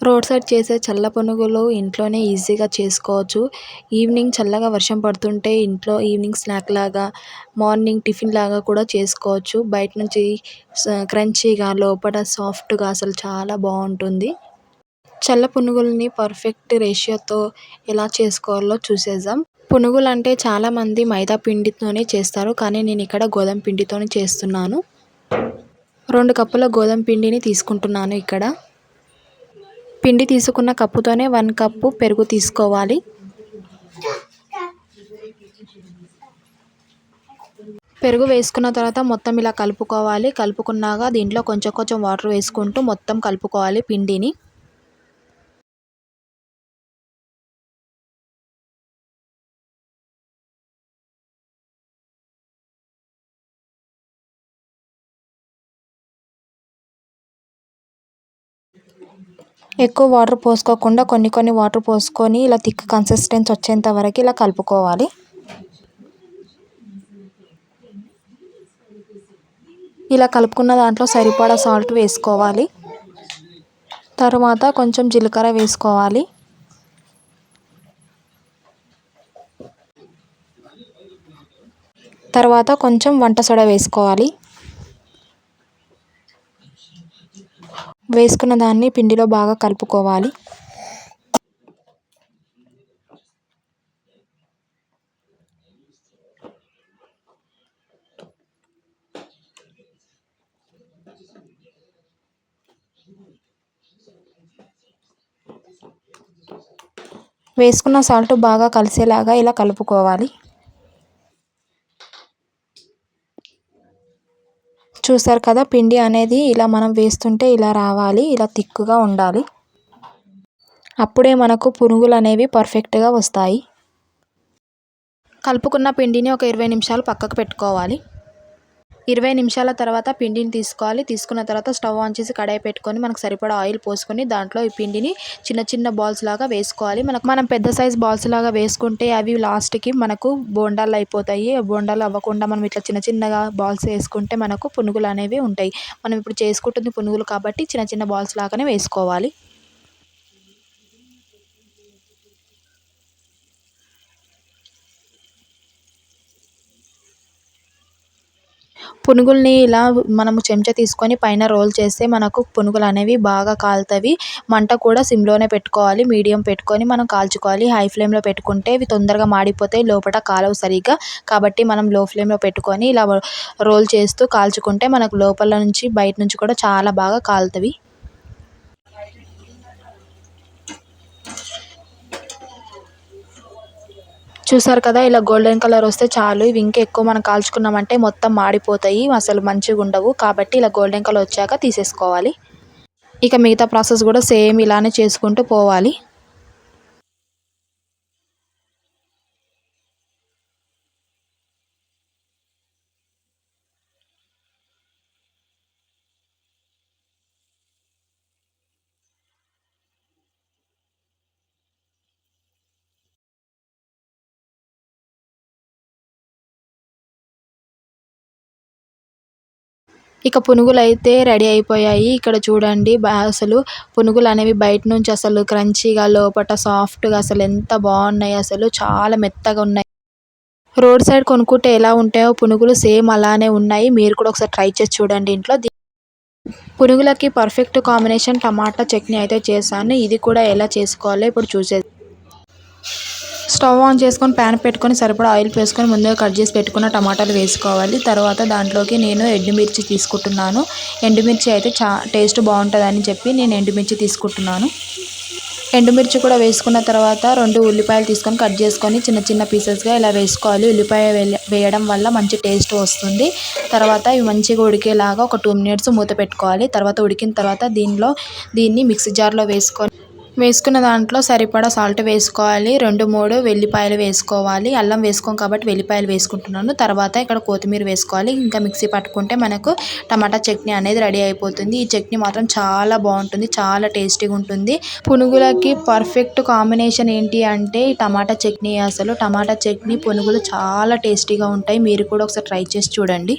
Road side చేసే చల్ల పునుగులు ఇంట్లోనే ఈజీగా చేసుకోవచ్చు. ఈవినింగ్ చల్లగా వర్షం పడుతుంటే ఇంట్లో ఈవినింగ్ స్నాక్ లాగా, మార్నింగ్ టిఫిన్ లాగా కూడా చేసుకోవచ్చు. బయట నుంచి క్రంచీగా లోపల సాఫ్ట్‌గా అసలు చాలా బావుంటుంది. చల్ల పునుగుల్ని పర్ఫెక్ట్ రేషియోతో ఎలా చేసుకోవాలో చూసేద్దాం. పునుగులంటే చాలామంది మైదా పిండితోనే చేస్తారు. కానీ నేను ఇక్కడ గోధుమ పిండితోనే చేస్తున్నాను. 2 కప్పుల గోధుమ పిండిని తీసుకుంటున్నాను ఇక్కడ. పిండి తీసుకున్న కప్పుతోనే 1 కప్పు పెరుగు తీసుకోవాలి. పెరుగు వేసుకున్న తర్వాత మొత్తం ఇలా కలుపుకోవాలి. కలుపుకున్నాక దీంట్లో కొంచెం కొంచెం వాటర్ వేసుకుంటూ మొత్తం కలుపుకోవాలి పిండిని. ఎక్కువ వాటర్ పోసుకోకుండా కొన్ని వాటర్ పోసుకొని ఇలా థిక్ కన్సిస్టెన్సీ వచ్చేంత వరకు ఇలా కలుపుకోవాలి. ఇలా కలుపుకున్న దాంట్లో సరిపడా సాల్ట్ వేసుకోవాలి. తర్వాత కొంచెం జీలకర్ర వేసుకోవాలి. తర్వాత కొంచెం వంట సోడా వేసుకోవాలి. వేసుకున్న దాన్ని పిండిలో బాగా కలుపుకోవాలి. వేసుకున్న సాల్ట్ బాగా కలిసేలాగా ఇలా కలుపుకోవాలి. చూసారు కదా, పిండి అనేది ఇలా మనం వేస్తుంటే ఇలా రావాలి, ఇలా థిక్‌గా ఉండాలి. అప్పుడే మనకు పునుగులు అనేవి పర్ఫెక్ట్‌గా వస్తాయి. కలుపుకున్న పిండిని ఒక 20 నిమిషాలు పక్కకు పెట్టుకోవాలి. 20 నిమిషాల తర్వాత పిండిని తీసుకోవాలి. తీసుకున్న తర్వాత స్టవ్ ఆన్ చేసి కడాయి పెట్టుకొని మనకు సరిపడా ఆయిల్ పోసుకొని దాంట్లో ఈ పిండిని చిన్న చిన్న బాల్స్ లాగా వేసుకోవాలి. మనం పెద్ద సైజ్ బాల్స్ లాగా వేసుకుంటే అవి లాస్ట్‌కి మనకు బోండాలు అయిపోతాయి. బోండాలు అవ్వకుండా మనం ఇట్లా చిన్న చిన్నగా బాల్స్ వేసుకుంటే మనకు పునుగులు అనేవి ఉంటాయి. మనం ఇప్పుడు చేసుకుంటుంది పునుగులు కాబట్టి చిన్న చిన్న బాల్స్ లాగానే వేసుకోవాలి. పునుగుల్ని ఇలా మనము చెంచా తీసుకొని పైన రోల్ చేస్తే మనకు పునుగులు అనేవి బాగా కాలుతవి. మంట కూడా సిమ్‌లోనే పెట్టుకోవాలి. మీడియం పెట్టుకొని మనం కాల్చుకోవాలి. హై ఫ్లేమ్‌లో పెట్టుకుంటే ఇవి తొందరగా మాడిపోతాయి. లోపట కాలవు సరిగ్గా. కాబట్టి మనం లో ఫ్లేమ్‌లో పెట్టుకొని ఇలా రోల్ చేస్తూ కాల్చుకుంటే మనకు లోపల నుంచి బయట నుంచి కూడా చాలా బాగా కాలుతవి. చూసారు కదా, ఇలా గోల్డెన్ కలర్ వస్తే చాలు. ఇవి ఇంకా ఎక్కువ మనం కాల్చుకున్నామంటే మొత్తం మాడిపోతాయి, అసలు మంచిగుండవు. కాబట్టి ఇలా గోల్డెన్ కలర్ వచ్చాక తీసేసుకోవాలి. ఇక మిగతా ప్రాసెస్ కూడా సేమ్ ఇలానే చేసుకుంటూ పోవాలి. ఇక పునుగులైతే రెడీ అయిపోయాయి. ఇక్కడ చూడండి, అసలు పునుగులు అనేవి బయట నుంచి అసలు క్రంచీగా లోపట సాఫ్ట్‌గా అసలు ఎంత బాగున్నాయి, అసలు చాలా మెత్తగా ఉన్నాయి. రోడ్ సైడ్ కొనుక్కుంటే ఎలా ఉంటాయో పునుగులు సేమ్ అలానే ఉన్నాయి. మీరు కూడా ఒకసారి ట్రై చేసి చూడండి ఇంట్లో. పునుగులకి పర్ఫెక్ట్ కాంబినేషన్ టమాటా చట్నీ అయితే చేశాను. ఇది కూడా ఎలా చేసుకోవాలో ఇప్పుడు చూసేద్దాం. స్టవ్ ఆన్ చేసుకొని ప్యాన్ పెట్టుకొని సరిపడా ఆయిల్ వేసుకొని ముందుగా కట్ చేసి పెట్టుకున్న టమాటాలు వేసుకోవాలి. తర్వాత దాంట్లోకి నేను ఎండుమిర్చి తీసుకుంటున్నాను. ఎండుమిర్చి అయితే టేస్ట్ బాగుంటుందని చెప్పి నేను ఎండుమిర్చి తీసుకుంటున్నాను. ఎండుమిర్చి కూడా వేసుకున్న తర్వాత 2 ఉల్లిపాయలు తీసుకొని కట్ చేసుకొని చిన్న చిన్న పీసెస్గా ఇలా వేసుకోవాలి. ఉల్లిపాయ వేయడం వల్ల మంచి టేస్ట్ వస్తుంది. తర్వాత ఇవి మంచిగా ఉడికేలాగా ఒక 2 మినిట్స్ మూత పెట్టుకోవాలి. తర్వాత ఉడికిన తర్వాత దీన్ని మిక్సీ జార్లో వేసుకున్న దాంట్లో సరిపడా సాల్ట్ వేసుకోవాలి. 2, 3 వెల్లిపాయలు వేసుకోవాలి. అల్లం వేసుకోం కాబట్టి వెల్లిపాయలు వేసుకుంటున్నాను. తర్వాత ఇక్కడ కొత్తిమీర వేసుకోవాలి. ఇంకా మిక్సీ పట్టుకుంటే మనకు టమాటా చట్నీ అనేది రెడీ అయిపోతుంది. ఈ చట్నీ మాత్రం చాలా బాగుంటుంది, చాలా టేస్టీగా ఉంటుంది. పునుగులకి పర్ఫెక్ట్ కాంబినేషన్ ఏంటి అంటే టమాటా చట్నీ. అసలు టమాటా చట్నీ పునుగులు చాలా టేస్టీగా ఉంటాయి. మీరు కూడా ఒకసారి ట్రై చేసి చూడండి.